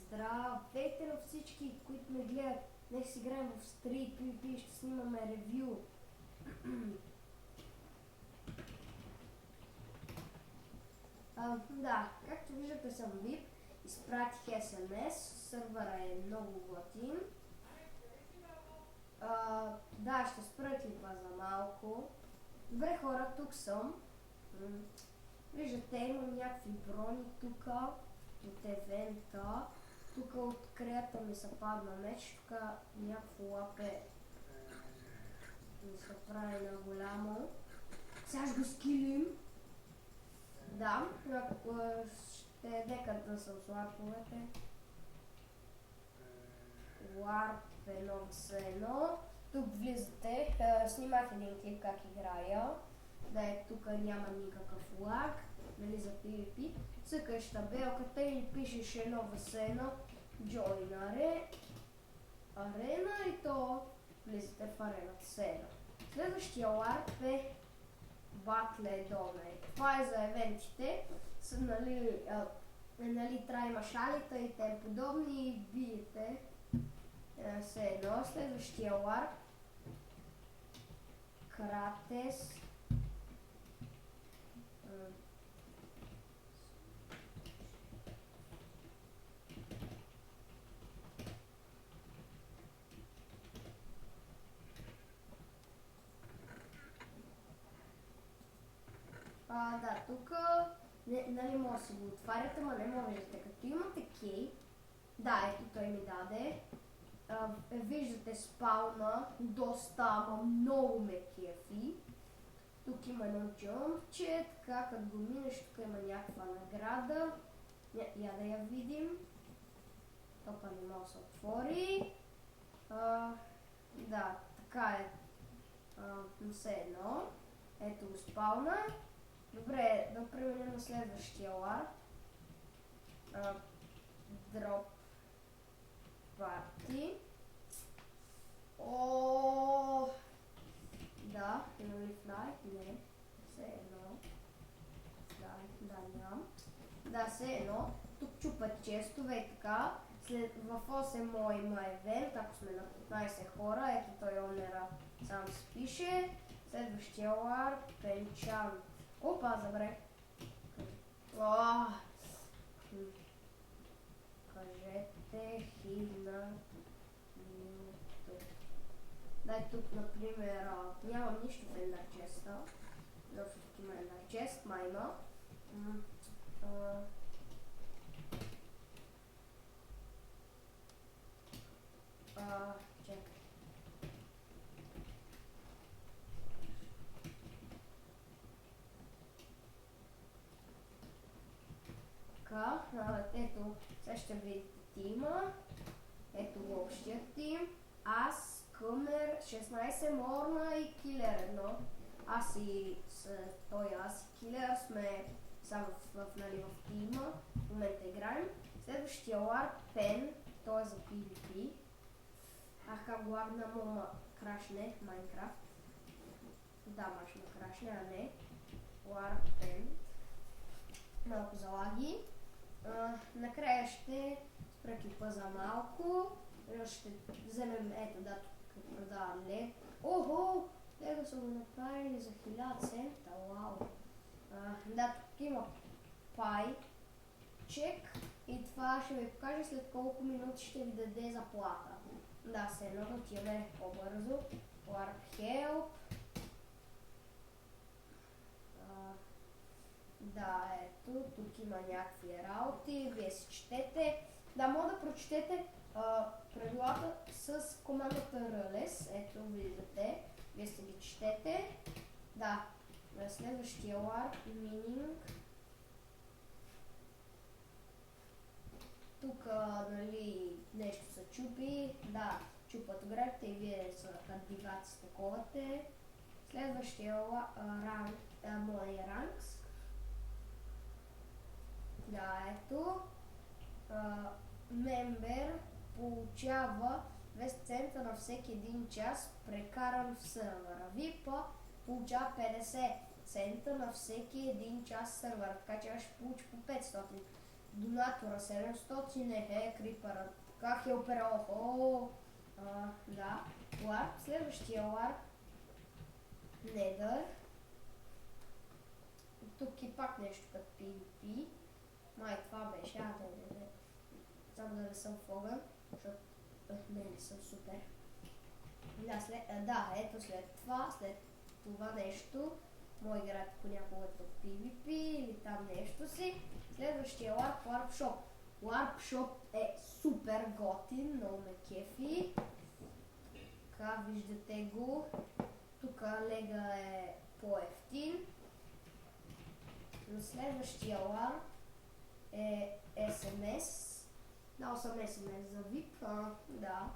Здравейте на всички, които ме гледат. Днес си играем в Street PvP и ще снимаме ревю. Да, както виждате съм VIP. Изпратих SMS, сървъра е много готин. Да, ще спра клипа за малко. Добре хора, тук съм. Виждате, имам някакви брони тук от евента. Тук от креята ми се падна меч, тук някакво лапе ми се прави на голямо. Сега ще го скилим. Да, ще е деката с ларповете. Ларп едно за едно. Тук влизате, снимах един клип как играя. Да е, тук няма никакъв лаг, нали, за PvP. Цъкаш табелката и пишеш едно в едно, Join арена и то влизате в арената седа. Следващия ларп е Battle Donate. Това е за евентите, нали, трябва има шалита и тем подобни и биете все едно. Следващия ларп Кратес. Да, тук нали може да си го отваряте, ама не можете. Като имате кей, да, ето той ми даде. Виждате спауна, доста, ама много ме кефи. Тук има едно джъмпче, така като го минеш, тук има някаква награда. Я да я видим. Топа не може да се отвори. Да, така е. Все едно. Ето го спауна. Добре, да преминем на следващия ларп. Дроп парти. Да, има ли флай? Не. Все едно. Да, нямам. Да, все едно. Тук чупат честове и така. В 8 моя има евент, ако сме на 15 хора. Ето той онера сам се пише. Следващия ларп, Пенчант. Опа, забре. Кажете химна минуто. Дай тук, например, нямам нищо в Ender Chest-а. Защото тук има Ender Chest, майма. Чекай. Ето, сега ще видите тима. Ето го общия тим. Аз, Къмер, 16 Морна и Килер едно. Аз и Килер сме само в тима. В момента играем. Следващия ларп Пен, той е за PvP. Как го лагна, мома крашне Майнкрафт. Да, машина крашне, а не. Ларп Пен. Малко залаги. Накрая ще спра клипа за малко. Ще вземем, ето да, тук продавам лед. Охо! Лего са го направили за 1000 цента, вау! Да, тук има пай, чек и това ще ви покажа след колко минути ще ви даде заплата. Да, се едно да отиваме по-бързо. Warp Help. Да, ето, тук има някакви работи, вие си четете. Да, може да прочетете правилата с командата RLS. Ето, виждате, вие си ги четете. Да, на следващия ларп, мининг. Тук, нали, нещо се чупи. Да, чупат гребте и вие са диваци таковате. Следващия мой ранкс. Да, ето. Мембер получава 200 цента на всеки един час прекаран в сървъра. VIP получава 50 цента на всеки един час сървъра, така че ще получи по 500 Донатора 700 Крипъра. Как е операл? О, да. Ларп. Следващия ларп. Недър. Тук и пак нещо като PvP. Май това беше. Не. Само да не съм в огън, защото не съм супер. Ето след това нещо, мога играти понякога в PvP или там нещо си. Следващия ларп, Warp Shop е супер готин, много ме кефи. Така, виждате го. Тук лега е по-ефтин. Но следващия ларп е SMS. Дал съм SMS за VIP. Да.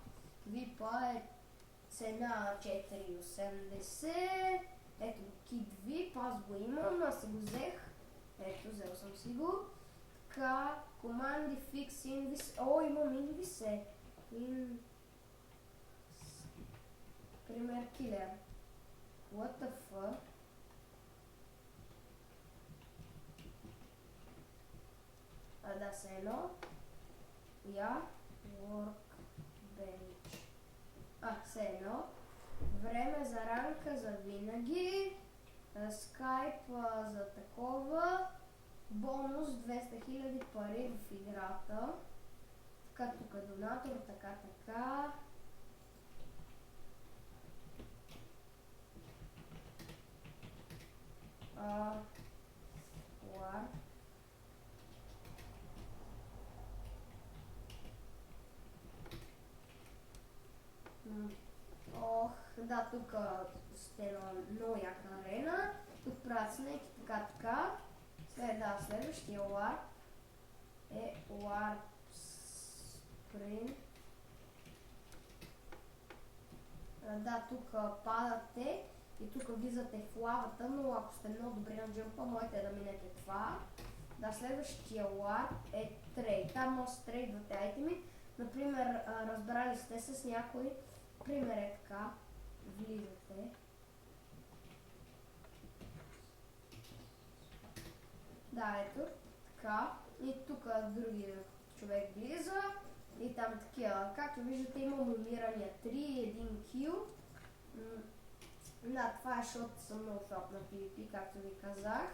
VIP е цена 4,80. Ето Kit VIP, аз го имам, аз си го взех. Ето, взел съм си го. Така, команди Fix Invis. О, имам Invis. Пример килер. What the fuck? Да, се едно. Workbench. Все едно. Време за ранка за винаги. Скайп за такова. Бонус 200 000 пари в играта. Така, тук е донатор, така. Да, тук сте на много яка арена. Тук правят снеки, така. Следващия ларп е Warp Sprint. Да, тук падате и тук влизате в лавата, но ако сте много добри на джампа, можете да минете това. Да, следващия ларп е трейд. Там може да трейдвате айтеми. Например, разбрали сте с някой. Пример е така. Влизате. Да, ето. Така. И тук другия човек влиза. И там такива. Както виждате, има номирания 3, 1 кил. Да, това е, защото съм много слаб на PvP, както ви казах.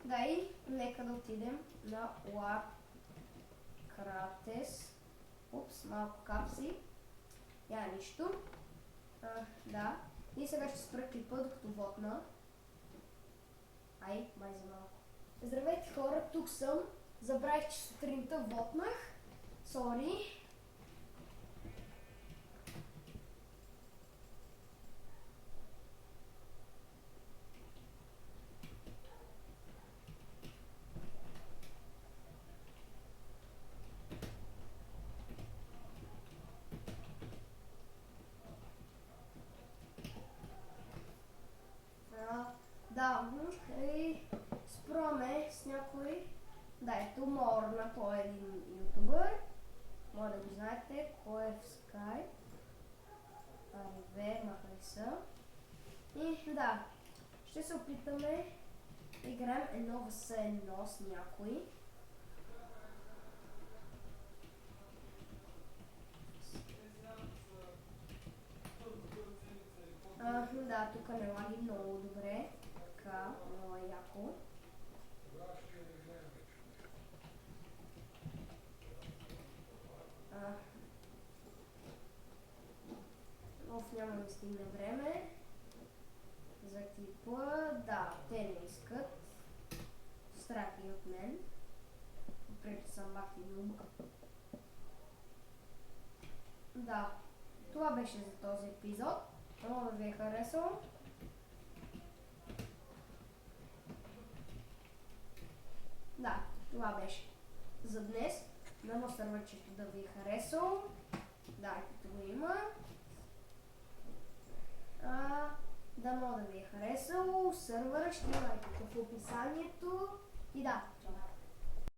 Да, и нека да отидем на Warp Krates. Упс, малко капси. Нищо. Да. И сега ще спра клипа, докато вотна. Май за малко. Здравейте хора, тук съм. Забравих, че сутринта вотнах. Сори. Спраме с някой. Да, ето Морна, кой е един ютубър. Може да го знаете, кой е в Skype. Махали са. И да, ще се опитаме да играем едно vs едно с някой. Да, тук не лаги много добре. Така, много е яко. Няма да стигне време за клипа. Да, те не искат. Страх и от мен. Въпреки съм бахти нуб. Да, това беше за този епизод. Много да ви е харесал. Да, това беше за днес. Много сървачето да ви е харесал. Да, като го има. Да, много да ви е харесал. Сървъра ще имате в описанието. И да, чао.